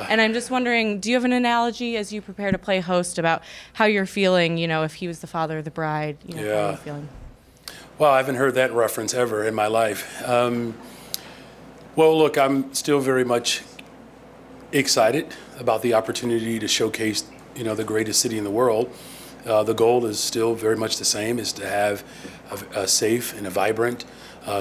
And I'm just wondering, do you have an analogy as you prepare to play host about how you're feeling, if he was the father of the bride, how are you feeling? Well, I haven't heard that reference ever in my life. Well, look, I'm still very much excited about the opportunity to showcase, the greatest city in the world. The goal is still very much the same, is to have a safe and a vibrant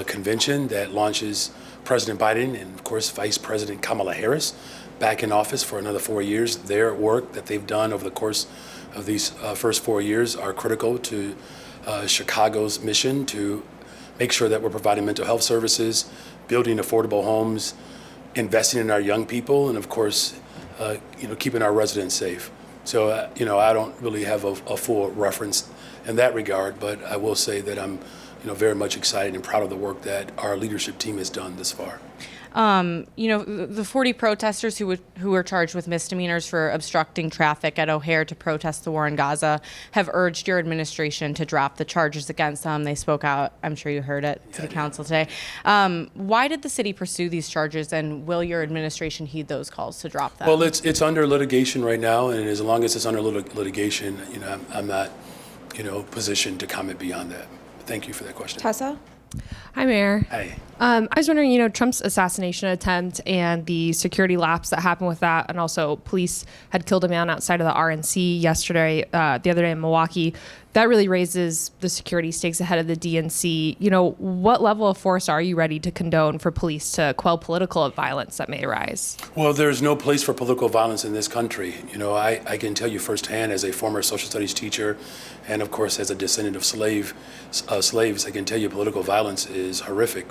convention that launches President Biden and, of course, Vice President Kamala Harris back in office for another 4 years. Their work that they've done over the course of these first 4 years are critical to Chicago's mission to make sure that we're providing mental health services, building affordable homes, investing in our young people, and of course, keeping our residents safe. So, I don't really have a full reference in that regard, but I will say that I'm, very much excited and proud of the work that our leadership team has done this far. The 40 protesters who were charged with misdemeanors for obstructing traffic at O'Hare to protest the war in Gaza have urged your administration to drop the charges against them. They spoke out, I'm sure you heard it, to the council today. Why did the city pursue these charges, and will your administration heed those calls to drop them? Well, it's under litigation right now, and as long as it's under litigation, I'm not, positioned to comment beyond that. Thank you for that question. Tessa? Hi, Mayor. Hey. I was wondering, Trump's assassination attempt and the security lapse that happened with that, and also police had killed a man outside of the RNC yesterday, the other day in Milwaukee. That really raises the security stakes ahead of the DNC. What level of force are you ready to condone for police to quell political violence that may arise? Well, there's no place for political violence in this country. I can tell you firsthand as a former social studies teacher and, of course, as a descendant of slaves, I can tell you political violence is horrific.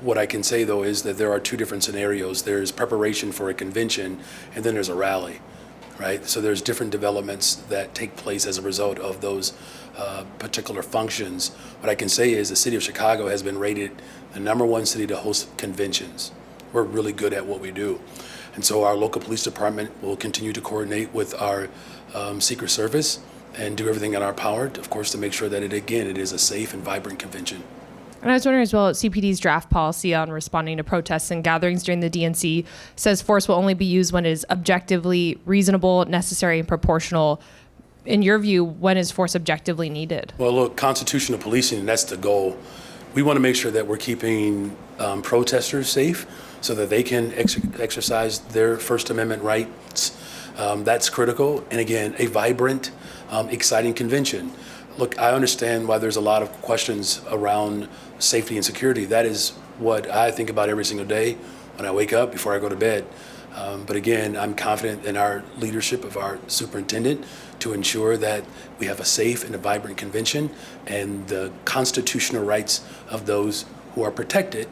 What I can say, though, is that there are two different scenarios. There's preparation for a convention, and then there's a rally, right? So there's different developments that take place as a result of those particular functions. What I can say is the city of Chicago has been rated the #1 city to host conventions. We're really good at what we do. And so our local police department will continue to coordinate with our Secret Service and do everything in our power, of course, to make sure that it is a safe and vibrant convention. And I was wondering as well, CPD's draft policy on responding to protests and gatherings during the DNC says force will only be used when it is objectively reasonable, necessary, and proportional. In your view, when is force objectively needed? Well, look, constitutional policing, that's the goal. We want to make sure that we're keeping protesters safe so that they can exercise their First Amendment rights. That's critical. And again, a vibrant, exciting convention. Look, I understand why there's a lot of questions around safety and security. That is what I think about every single day when I wake up, before I go to bed. But again, I'm confident in our leadership of our superintendent to ensure that we have a safe and a vibrant convention and the constitutional rights of those who are protected,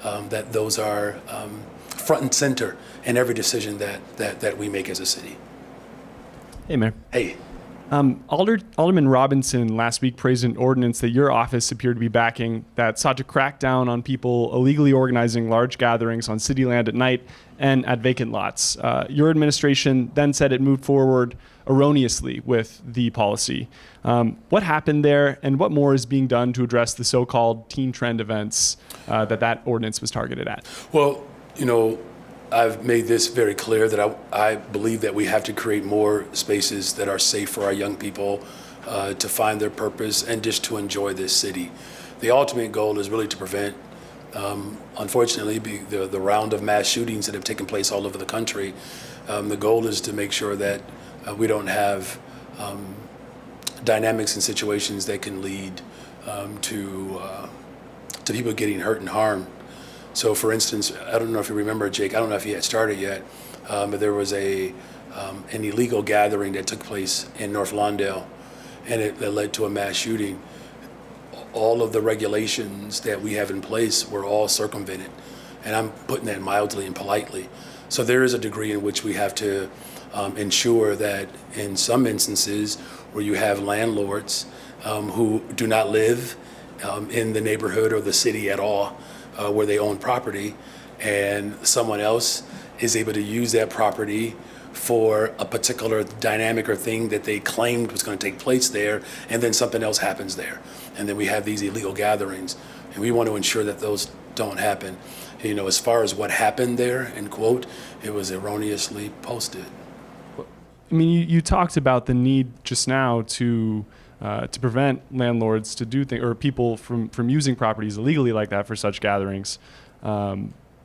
that those are front and center in every decision that we make as a city. Hey, Mayor. Hey. Alderman Robinson last week praised an ordinance that your office appeared to be backing that sought to crack down on people illegally organizing large gatherings on city land at night and at vacant lots. Your administration then said it moved forward erroneously with the policy. What happened there, and what more is being done to address the so-called teen trend events that ordinance was targeted at? Well, I've made this very clear that I believe that we have to create more spaces that are safe for our young people to find their purpose and just to enjoy this city. The ultimate goal is really to prevent, unfortunately, the round of mass shootings that have taken place all over the country. The goal is to make sure that we don't have dynamics and situations that can lead to people getting hurt and harmed. So, for instance, I don't know if you remember, Jake, I don't know if you had started yet, but there was an illegal gathering that took place in North Lawndale, and it led to a mass shooting. All of the regulations that we have in place were all circumvented, and I'm putting that mildly and politely. So there is a degree in which we have to ensure that in some instances where you have landlords who do not live in the neighborhood or the city at all, where they own property, and someone else is able to use that property for a particular dynamic or thing that they claimed was going to take place there, and then something else happens there. And then we have these illegal gatherings, and we want to ensure that those don't happen. as far as what happened there, end quote, it was erroneously posted. I mean, you talked about the need just now to prevent landlords to do things or people from using properties illegally like that for such gatherings.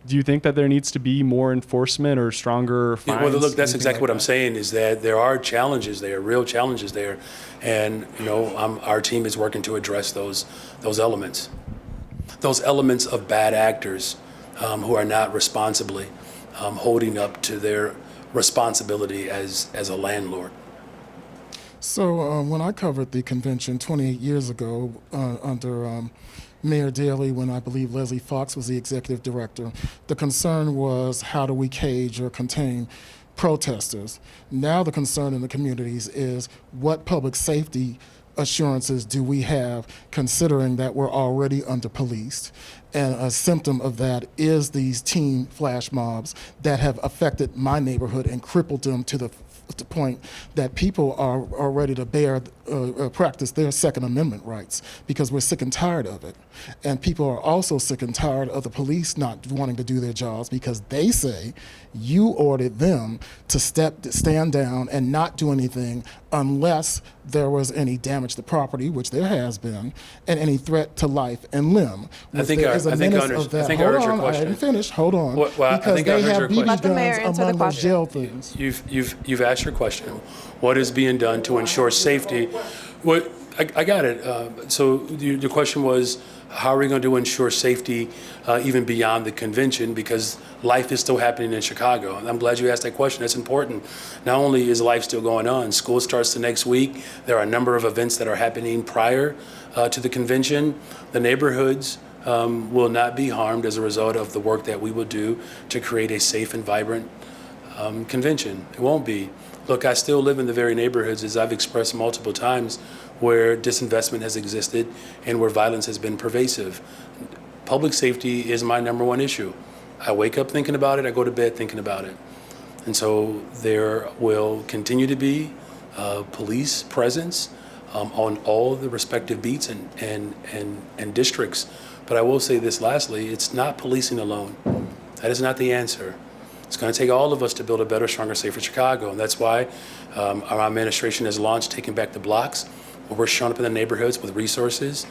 Do you think that there needs to be more enforcement or stronger fines? Well, look, that's exactly like what I'm saying, is that there are challenges there, real challenges there. And, our team is working to address those elements. Those elements of bad actors who are not responsibly holding up to their responsibility as a landlord. So when I covered the convention 28 years ago under Mayor Daley, when I believe Leslie Fox was the executive director, the concern was how do we cage or contain protesters. Now the concern in the communities is what public safety assurances do we have, considering that we're already under-policed. And a symptom of that is these teen flash mobs that have affected my neighborhood and crippled them to the point that people are ready to practice their Second Amendment rights because we're sick and tired of it. And people are also sick and tired of the police not wanting to do their jobs because they say you ordered them to stand down and not do anything unless there was any damage to property, which there has been, and any threat to life and limb. I think I heard your question. I hadn't finished. Hold on. Well, I because think I they heard have your BB question. guns among those jail things. You've asked your question. What is being done to ensure safety? I got it. So your question was, how are we going to ensure safety even beyond the convention? Because life is still happening in Chicago. And I'm glad you asked that question. That's important. Not only is life still going on, school starts the next week. There are a number of events that are happening prior to the convention. The neighborhoods will not be harmed as a result of the work that we will do to create a safe and vibrant convention. It won't be. Look, I still live in the very neighborhoods, as I've expressed multiple times, where disinvestment has existed and where violence has been pervasive. Public safety is my number one issue. I wake up thinking about it, I go to bed thinking about it. And so there will continue to be police presence on all the respective beats and districts. But I will say this lastly, it's not policing alone. That is not the answer. It's going to take all of us to build a better, stronger, safer Chicago. And that's why our administration has launched Taking Back the Blocks, where we're showing up in the neighborhoods with resources.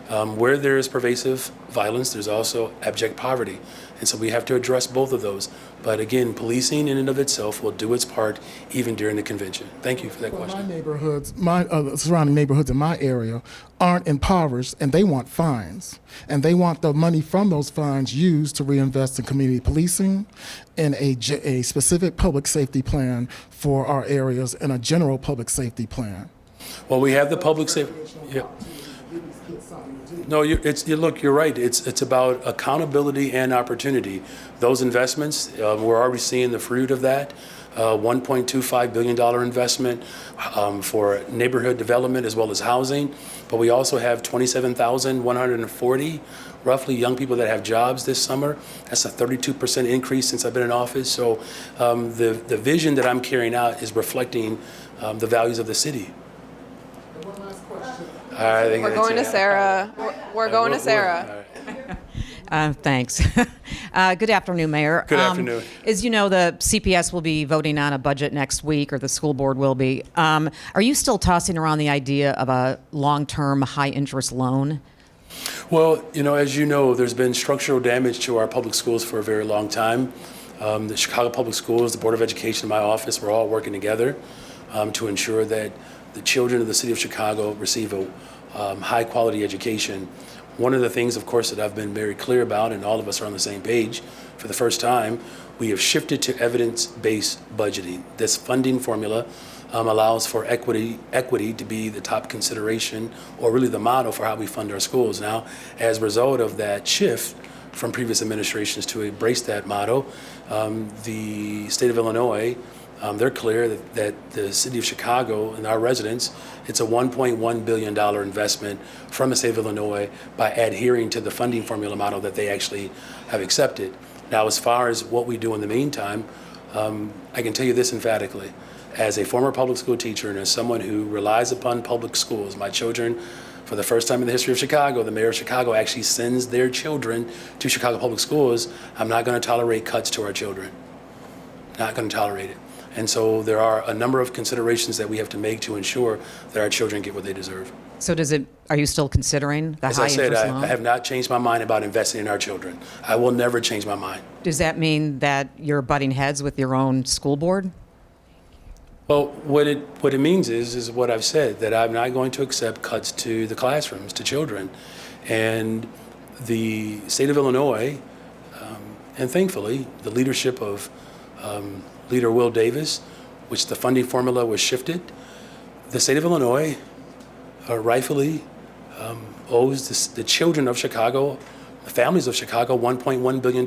Where there is pervasive violence, there's also abject poverty. And so we have to address both of those. But again, policing in and of itself will do its part even during the convention. Thank you for that question. My neighborhoods, surrounding neighborhoods in my area aren't impoverished, and they want fines. And they want the money from those fines used to reinvest in community policing, in a specific public safety plan for our areas, and a general public safety plan. Well, we have the public safety. Yeah. No, look, you're right. It's about accountability and opportunity. Those investments, we're already seeing the fruit of that. $1.25 billion investment for neighborhood development as well as housing. But we also have 27,140 roughly young people that have jobs this summer. That's a 32% increase since I've been in office. So the vision that I'm carrying out is reflecting the values of the city. We're going to Sarah. We're going to Sarah. Thanks. Good afternoon, Mayor. Good afternoon. As you know, the CPS will be voting on a budget next week, or the school board will be. Are you still tossing around the idea of a long-term, high-interest loan? Well, as you know, there's been structural damage to our public schools for a very long time. The Chicago Public Schools, the Board of Education, my office, we're all working together to ensure that the children of the city of Chicago receive a high-quality education. One of the things, of course, that I've been very clear about, and all of us are on the same page for the first time, we have shifted to evidence-based budgeting. This funding formula allows for equity to be the top consideration, or really the model for how we fund our schools. Now, as a result of that shift from previous administrations to embrace that model, the state of Illinois, they're clear that the city of Chicago and our residents, it's a $1.1 billion investment from the state of Illinois by adhering to the funding formula model that they actually have accepted. Now, as far as what we do in the meantime, I can tell you this emphatically. As a former public school teacher and as someone who relies upon public schools, my children For the first time in the history of Chicago, the mayor of Chicago actually sends their children to Chicago Public Schools. I'm not going to tolerate cuts to our children. Not going to tolerate it. And so there are a number of considerations that we have to make to ensure that our children get what they deserve. So are you still considering the As high I said, interest I loan? have not changed my mind about investing in our children. I will never change my mind. Does that mean that you're butting heads with your own school board? Well, what it means is what I've said, that I'm not going to accept cuts to the classrooms, to children. And the state of Illinois, and thankfully, the leadership of Leader Will Davis, which the funding formula was shifted, the state of Illinois rightfully owes the children of Chicago, the families of Chicago, $1.1 billion.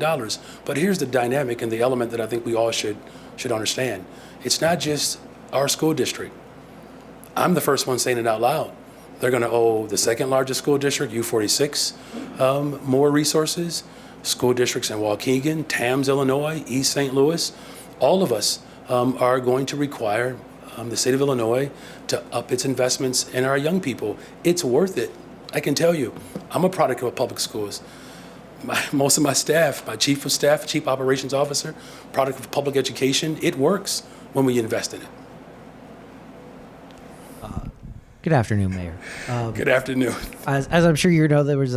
But here's the dynamic and the element that I think we all should understand. It's not just our school district. I'm the first one saying it out loud. They're going to owe the second largest school district, U46, more resources. School districts in Waukegan, Tams, Illinois, East St. Louis, all of us are going to require the state of Illinois to up its investments in our young people. It's worth it. I can tell you, I'm a product of public schools. Most of my staff, my chief of staff, chief operations officer, product of public education, it works when we invest in it. Good afternoon, Mayor. Good afternoon. As I'm sure you know, there was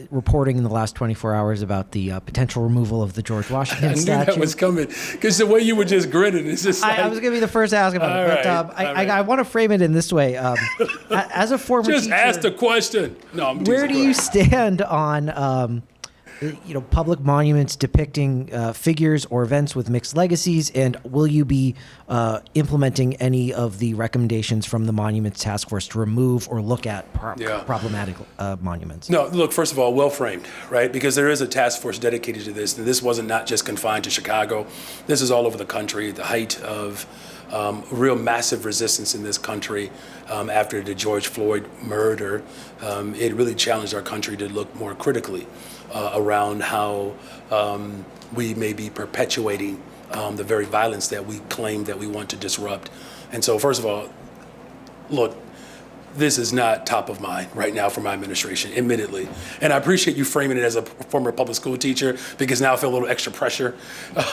reporting in the last 24 hours about the potential removal of the George Washington I knew statue. that was coming because the way you were just grinning, it's just like, I was going to be the first to ask about it, but I want to frame it in this way. As a former just teacher, ask the question. No, I'm where teasing. do you stand on public monuments depicting figures or events with mixed legacies, and will you be implementing any of the recommendations from the Monuments Task Force to remove or look at problematic monuments? No, look, first of all, well framed, right? Because there is a task force dedicated to this, and this wasn't not just confined to Chicago. This is all over the country, at the height of real massive resistance in this country after the George Floyd murder. It really challenged our country to look more critically around how we may be perpetuating the very violence that we claim that we want to disrupt. And so, first of all, look, this is not top of mind right now for my administration, admittedly. And I appreciate you framing it as a former public school teacher, because now I feel a little extra pressure.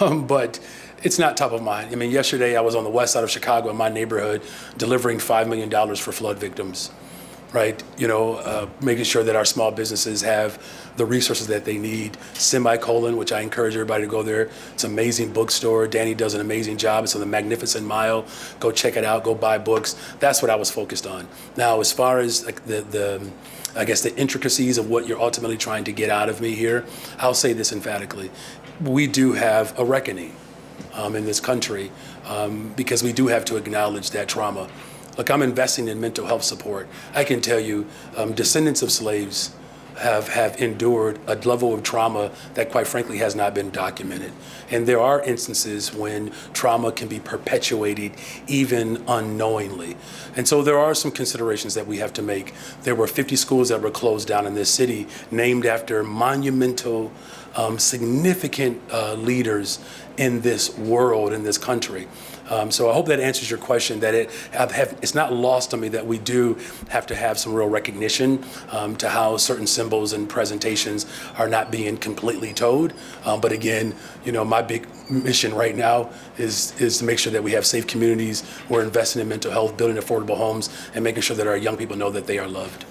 But it's not top of mind. I mean, yesterday I was on the west side of Chicago in my neighborhood delivering $5 million for flood victims, right? Making sure that our small businesses have the resources that they need. Semicolon, which I encourage everybody to go there. It's an amazing bookstore. Danny does an amazing job. It's on the Magnificent Mile. Go check it out. Go buy books. That's what I was focused on. Now, as far as like the intricacies of what you're ultimately trying to get out of me here, I'll say this emphatically. We do have a reckoning in this country because we do have to acknowledge that trauma. Look, I'm investing in mental health support. I can tell you, descendants of slaves have endured a level of trauma that, quite frankly, has not been documented. And there are instances when trauma can be perpetuated even unknowingly. And so there are some considerations that we have to make. There were 50 schools that were closed down in this city, named after monumental, significant leaders in this world, in this country. So I hope that answers your question, that it's not lost on me that we do have to have some real recognition to how certain symbols and presentations are not being completely towed. But again, my big mission right now is to make sure that we have safe communities. We're investing in mental health, building affordable homes, and making sure that our young people know that they are loved.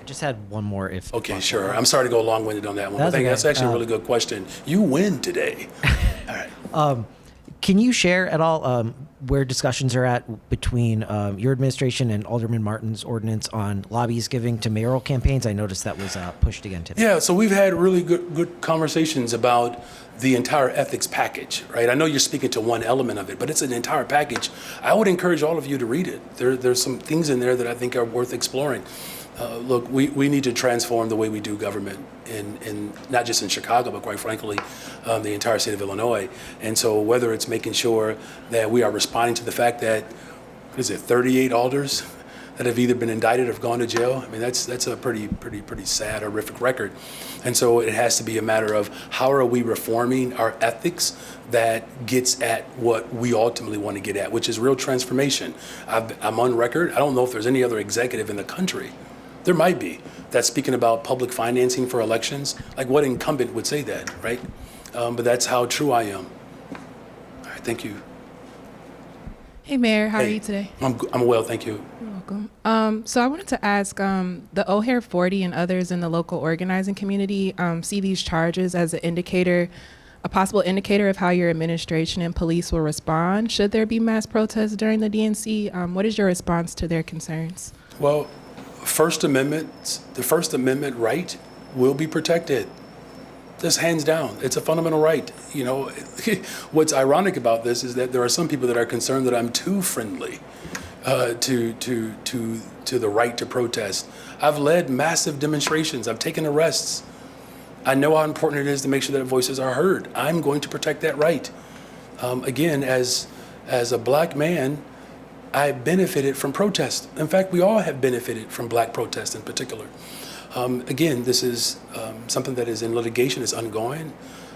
I just had one more if Okay, possible. sure. I'm sorry to go long-winded on that one. That's But I think okay. that's actually a really good question. You win today. All right. Can you share at all where discussions are at between your administration and Alderman Martin's ordinance on lobbyist giving to mayoral campaigns? I noticed that was pushed again today. Yeah, so we've had really good conversations about the entire ethics package, right? I know you're speaking to one element of it, but it's an entire package. I would encourage all of you to read it. There's some things in there that I think are worth exploring. Look, we need to transform the way we do government in not just in Chicago, but quite frankly, the entire state of Illinois. And so whether it's making sure that we are responding to the fact that, 38 alders that have either been indicted or have gone to jail. I mean, that's a pretty sad, horrific record. And so it has to be a matter of how are we reforming our ethics that gets at what we ultimately want to get at, which is real transformation. I'm on record. I don't know if there's any other executive in the country There might be. That's speaking about public financing for elections. Like, what incumbent would say that, right? But that's how true I am. All right, thank you. Hey, Mayor, how are Hey, you today? I'm well, thank you. You're welcome. So I wanted to ask, the O'Hare 40 and others in the local organizing community see these charges as an indicator, a possible indicator of how your administration and police will respond should there be mass protests during the DNC. What is your response to their concerns? Well, the First Amendment right will be protected. Just hands down. It's a fundamental right. You know, what's ironic about this is that there are some people that are concerned that I'm too friendly to the right to protest. I've led massive demonstrations. I've taken arrests. I know how important it is to make sure that voices are heard. I'm going to protect that right. Again, as a black man, I benefited from protest. In fact, we all have benefited from black protest in particular. Again, this is something that is in litigation, is ongoing,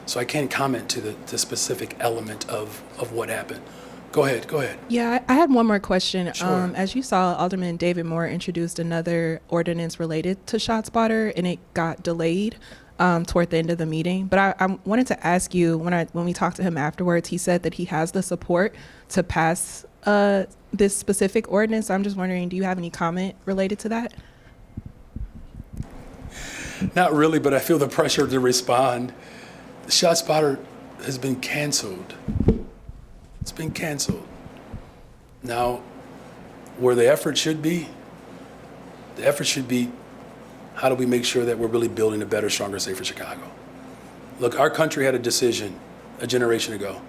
so I can't comment to the specific element of what happened. Go ahead. Yeah, I had one more question. Sure. As you saw, Alderman David Moore introduced another ordinance related to ShotSpotter, and it got delayed toward the end of the meeting. But I wanted to ask you, when we talked to him afterwards, he said that he has the support to pass this specific ordinance. I'm just wondering, do you have any comment related to that? Not really, but I feel the pressure to respond. The ShotSpotter has been canceled. It's been canceled. Now, where the effort should be, how do we make sure that we're really building a better, stronger, safer Chicago? Look, our country had a decision a generation ago: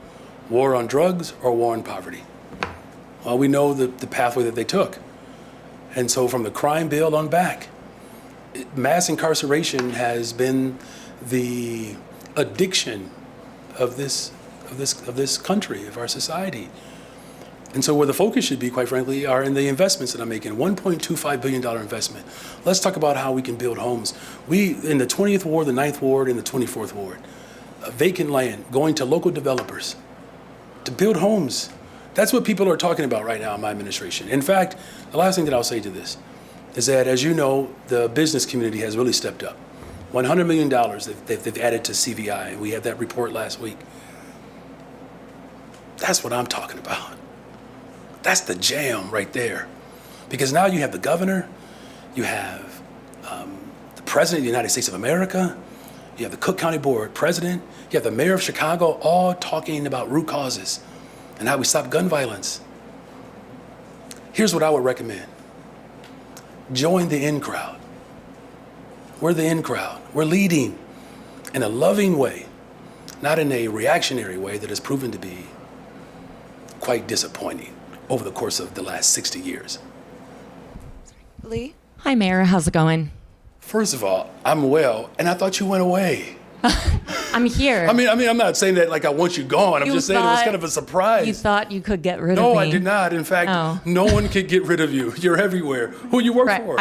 war on drugs or war on poverty. Well, we know the pathway that they took. And so from the crime bill on back, mass incarceration has been the addiction of this country, of our society. And so where the focus should be, quite frankly, are in the investments that I'm making. $1.25 billion investment. Let's talk about how we can build homes. We, in the 20th Ward, the 9th Ward, and the 24th Ward, vacant land going to local developers to build homes. That's what people are talking about right now in my administration. In fact, the last thing that I'll say to this is that, as you know, the business community has really stepped up. $100 million they've added to CVI. We had that report last week. That's what I'm talking about. That's the jam right there. Because now you have the governor, you have the president of the United States of America, you have the Cook County Board president, you have the mayor of Chicago, all talking about root causes and how we stop gun violence. Here's what I would recommend. Join the in crowd. We're the in crowd. We're leading in a loving way, not in a reactionary way that has proven to be quite disappointing over the course of the last 60 years. Lee? Hi, Mayor. How's it going? First of all, I'm well, and I thought you went away. I'm here. I mean, I'm not saying that like I want you gone. I'm You just saying it was thought- kind of a surprise. You thought you could get rid of No, me. I did not. In fact, Oh. no one could get rid of you. You're everywhere. Who you work Right. for?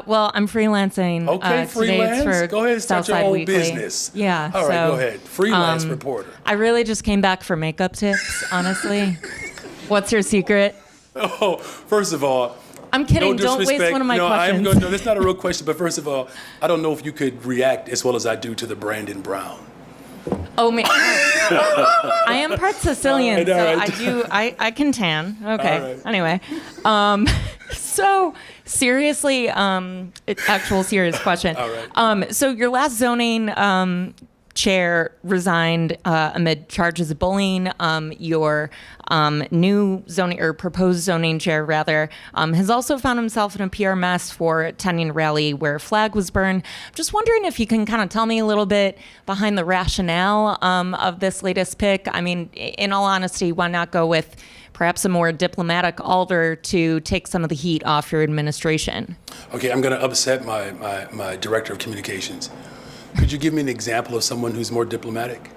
Well, I'm freelancing. Okay, Today it's freelance. for Go ahead and start your Southside own Weekly. business. Yeah. All right, so, go ahead. Freelance reporter. I really just came back for makeup tips, honestly. What's your secret? Oh, first of all, I'm kidding. no Don't disrespect. waste one of my questions. No, that's not a real question. But first of all, I don't know if you could react as well as I do to the Brandon Brown. Oh, man. I am part Sicilian, All right. so I can tan. Okay. All right. Anyway, so seriously, actual serious question. All right. So your last zoning chair resigned amid charges of bullying. Your new zoning or proposed zoning chair rather has also found himself in a PR mess for attending a rally where a flag was burned. Just wondering if you can kind of tell me a little bit behind the rationale of this latest pick. I mean, in all honesty, why not go with perhaps a more diplomatic alder to take some of the heat off your administration? Okay, I'm going to upset my director of communications. Could you give me an example of someone who's more diplomatic?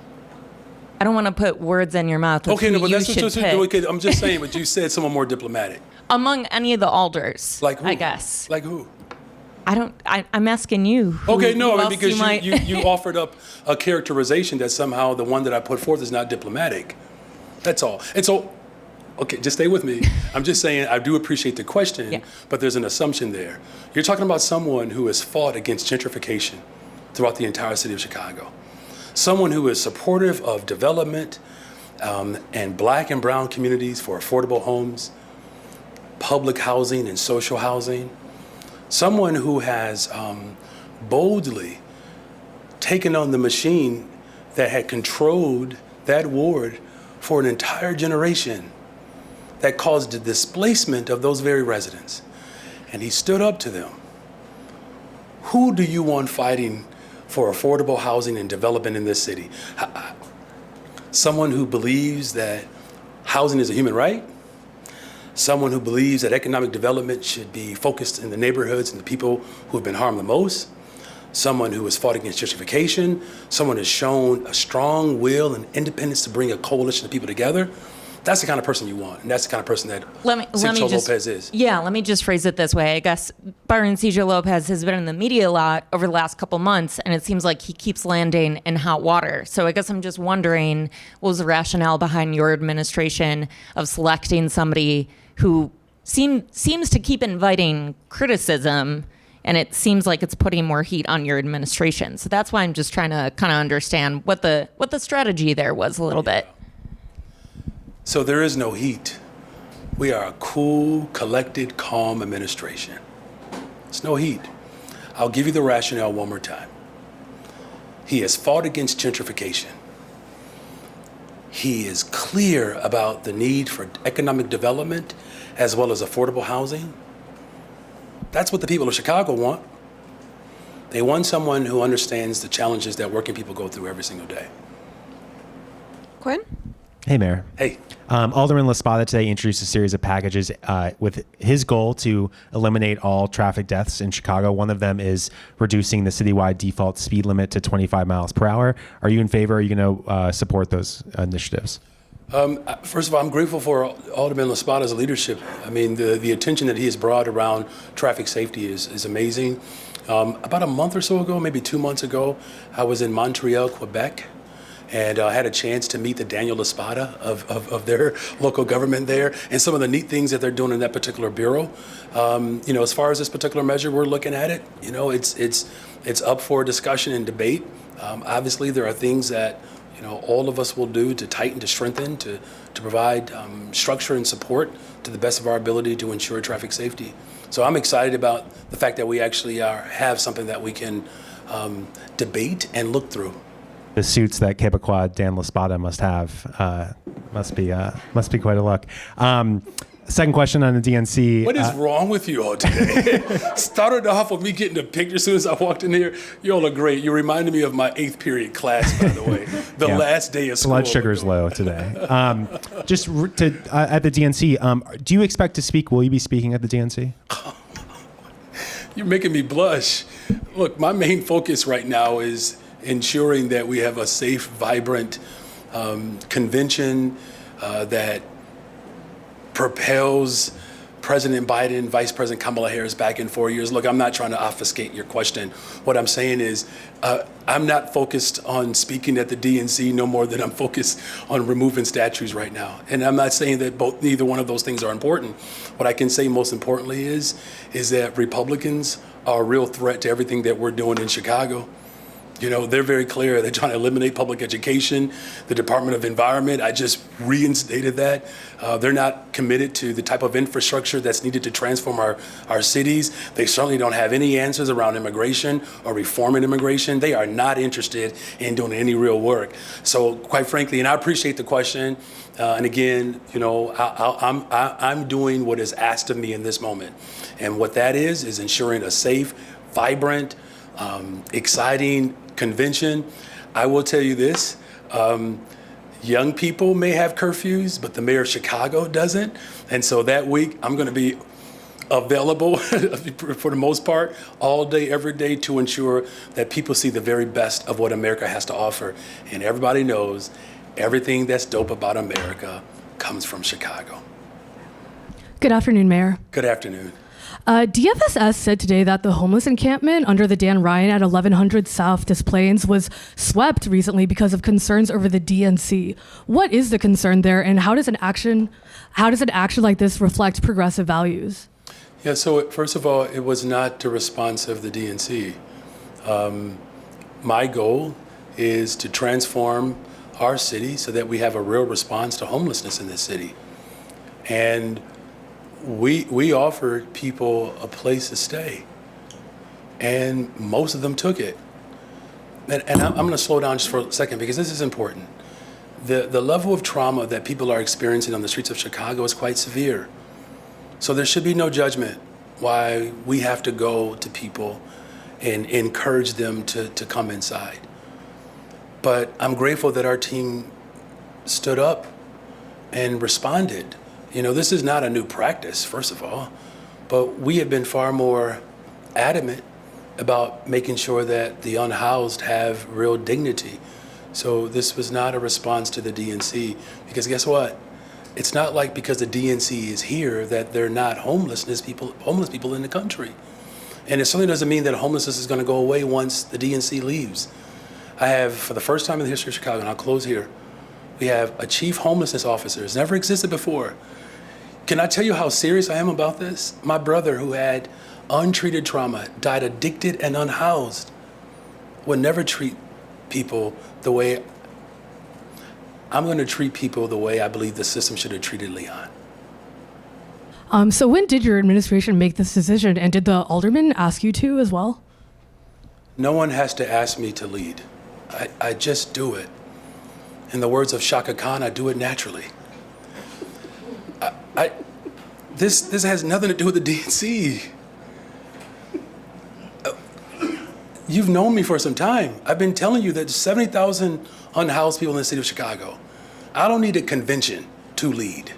I don't want to put words in your mouth. Of Okay, who no, but you that's should what pick. okay, I'm just saying, but you said someone more diplomatic. Among any of the alders, Like who? I guess. Like who? I'm asking you. Okay, no, who I mean, else because might- you offered up a characterization that somehow the one that I put forth is not diplomatic. That's all. And so Okay, just stay with me. I'm just saying I do appreciate the question, Yeah. but there's an assumption there. You're talking about someone who has fought against gentrification throughout the entire city of Chicago. Someone who is supportive of development and black and brown communities for affordable homes, public housing and social housing. Someone who has boldly taken on the machine that had controlled that ward for an entire generation, that caused the displacement of those very residents. And he stood up to them. Who do you want fighting for affordable housing and development in this city? Someone who believes that housing is a human right? Someone who believes that economic development should be focused in the neighborhoods and the people who have been harmed the most? Someone who has fought against gentrification? Someone who has shown a strong will and independence to bring a coalition of people together? That's the kind of person you want, and that's the kind of person that Sergio Lopez is. Yeah, let me just phrase it this way. I guess Byron Sergio Lopez has been in the media a lot over the last couple months, and it seems like he keeps landing in hot water. So I guess I'm just wondering, what was the rationale behind your administration of selecting somebody who seems to keep inviting criticism, and it seems like it's putting more heat on your administration. So that's why I'm just trying to kind of understand what the strategy there was a little bit. So there is no heat. We are a cool, collected, calm administration. There's no heat. I'll give you the rationale one more time. He has fought against gentrification. He is clear about the need for economic development as well as affordable housing. That's what the people of Chicago want. They want someone who understands the challenges that working people go through every single day. Quinn? Hey, Mayor. Hey. Alderman LaSpada today introduced a series of packages with his goal to eliminate all traffic deaths in Chicago. One of them is reducing the citywide default speed limit to 25 miles per hour. Are you in favor? Are you going to support those initiatives? First of all, I'm grateful for Alderman LaSpada's leadership. I mean, the attention that he has brought around traffic safety is amazing. About a month or so ago, maybe 2 months ago, I was in Montreal, Quebec, and I had a chance to meet the Daniel LaSpada of their local government there, and some of the neat things that they're doing in that particular bureau. As far as this particular measure, we're looking at it. It's up for discussion and debate. Obviously, there are things that all of us will do to tighten, to strengthen, to provide structure and support to the best of our ability to ensure traffic safety. So I'm excited about the fact that we actually have something that we can debate and look through. The suits that Quebecois Dan LaSpada must have must be quite a look. Second question on the DNC. What is wrong with you all today? Started off with me getting a picture as soon as I walked in here. You all are great. You reminded me of my 8th period class, by the way. The last day of school. Blood sugar's low today. At the DNC, do you expect to speak? Will you be speaking at the DNC? You're making me blush. Look, my main focus right now is ensuring that we have a safe, vibrant convention that propels President Biden, Vice President Kamala Harris back in 4 years. Look, I'm not trying to obfuscate your question. What I'm saying is I'm not focused on speaking at the DNC no more than I'm focused on removing statues right now. And I'm not saying that neither one of those things are important. What I can say most importantly is that Republicans are a real threat to everything that we're doing in Chicago. They're very clear. They're trying to eliminate public education, the Department of Environment. I just reinstated that. They're not committed to the type of infrastructure that's needed to transform our cities. They certainly don't have any answers around immigration or reforming immigration. They are not interested in doing any real work. So quite frankly, and I appreciate the question, and again, I'm doing what is asked of me in this moment. And what that is ensuring a safe, vibrant, exciting convention. I will tell you this, young people may have curfews, but the mayor of Chicago doesn't. And so that week, I'm going to be available for the most part, all day, every day, to ensure that people see the very best of what America has to offer. And everybody knows everything that's dope about America comes from Chicago. Good afternoon, Mayor. Good afternoon. DFSS said today that the homeless encampment under the Dan Ryan at 1100 South Des Plaines was swept recently because of concerns over the DNC. What is the concern there, and how does an action like this reflect progressive values? Yeah, so first of all, it was not the response of the DNC. My goal is to transform our city so that we have a real response to homelessness in this city. And we offered people a place to stay, and most of them took it. And I'm going to slow down just for a second because this is important. The level of trauma that people are experiencing on the streets of Chicago is quite severe. So there should be no judgment why we have to go to people and encourage them to come inside. But I'm grateful that our team stood up and responded. You know, this is not a new practice, first of all, but we have been far more adamant about making sure that the unhoused have real dignity. So this was not a response to the DNC, because guess what? It's not like because the DNC is here that they're not homeless people in the country. And it certainly doesn't mean that homelessness is going to go away once the DNC leaves. I have, for the first time in the history of Chicago, and I'll close here, we have a chief homelessness officer. It's never existed before. Can I tell you how serious I am about this? My brother, who had untreated trauma, died addicted and unhoused, would never treat people the way I'm going to treat people the way I believe the system should have treated Leon. So when did your administration make this decision, and did the alderman ask you to as well? No one has to ask me to lead. I just do it. In the words of Shaka Khan, I do it naturally. This has nothing to do with the DNC. You've known me for some time. I've been telling you that 70,000 unhoused people in the city of Chicago. I don't need a convention to lead.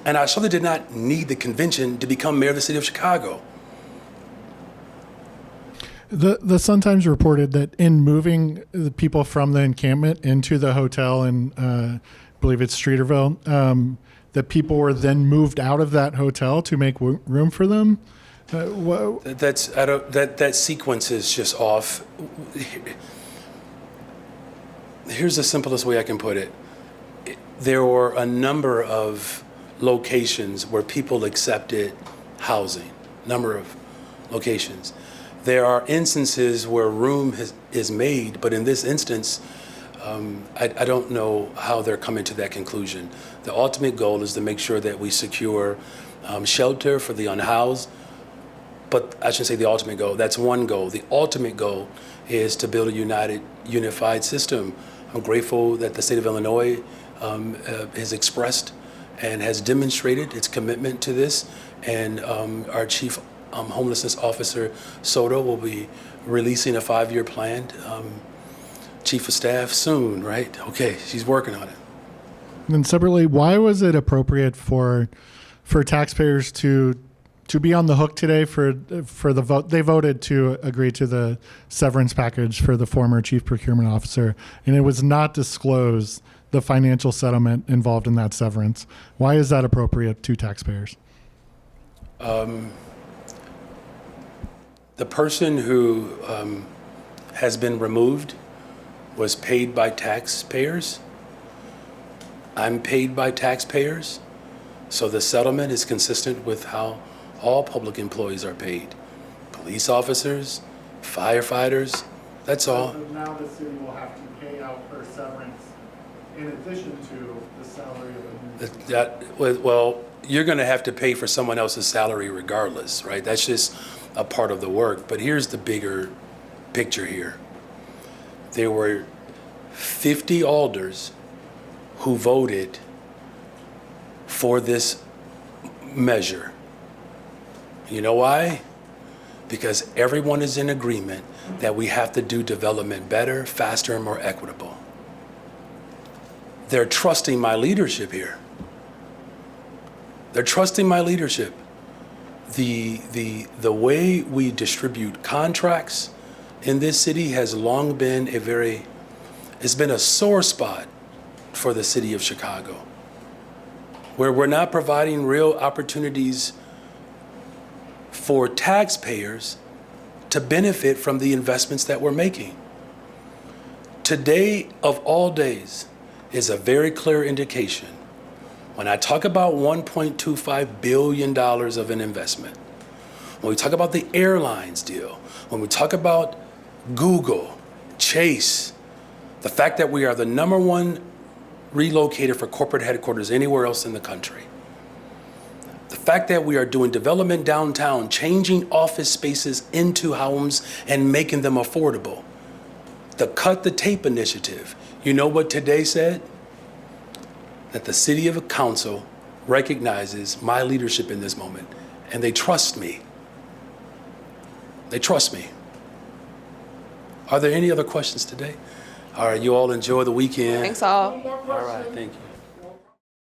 And I certainly did not need the convention to become mayor of the city of Chicago. The Sun-Times reported that in moving the people from the encampment into the hotel in, I believe it's Streeterville, that people were then moved out of that hotel to make room for them. That sequence is just off. Here's the simplest way I can put it. There were a number of locations where people accepted housing, number of locations. There are instances where room is made, but in this instance, I don't know how they're coming to that conclusion. The ultimate goal is to make sure that we secure shelter for the unhoused, but I shouldn't say the ultimate goal. That's one goal. The ultimate goal is to build a unified system. I'm grateful that the state of Illinois has expressed and has demonstrated its commitment to this, and our chief homelessness officer, Soto, will be releasing a 5-year plan. Chief of staff soon, right? Okay, she's working on it. And separately, why was it appropriate for taxpayers to be on the hook today for the vote? They voted to agree to the severance package for the former chief procurement officer, and it was not disclosed the financial settlement involved in that severance. Why is that appropriate to taxpayers? The person who has been removed was paid by taxpayers. I'm paid by taxpayers. So the settlement is consistent with how all public employees are paid. Police officers, firefighters, that's all. So now the city will have to pay out her severance in addition to the salary of a new. Well, you're going to have to pay for someone else's salary regardless, right? That's just a part of the work. But here's the bigger picture here. There were 50 alders who voted for this measure. You know why? Because everyone is in agreement that we have to do development better, faster, and more equitable. They're trusting my leadership here. They're trusting my leadership. The way we distribute contracts in this city has long been it's been a sore spot for the city of Chicago, where we're not providing real opportunities for taxpayers to benefit from the investments that we're making. Today of all days is a very clear indication. When I talk about $1.25 billion of an investment, when we talk about the airlines deal, when we talk about Google, Chase, the fact that we are the #1 relocator for corporate headquarters anywhere else in the country, the fact that we are doing development downtown, changing office spaces into homes and making them affordable, the Cut the Tape initiative, you know what today said? That the city of council recognizes my leadership in this moment, and they trust me. They trust me. Are there any other questions today? All right, you all enjoy the weekend. Thanks all. All right, thank you.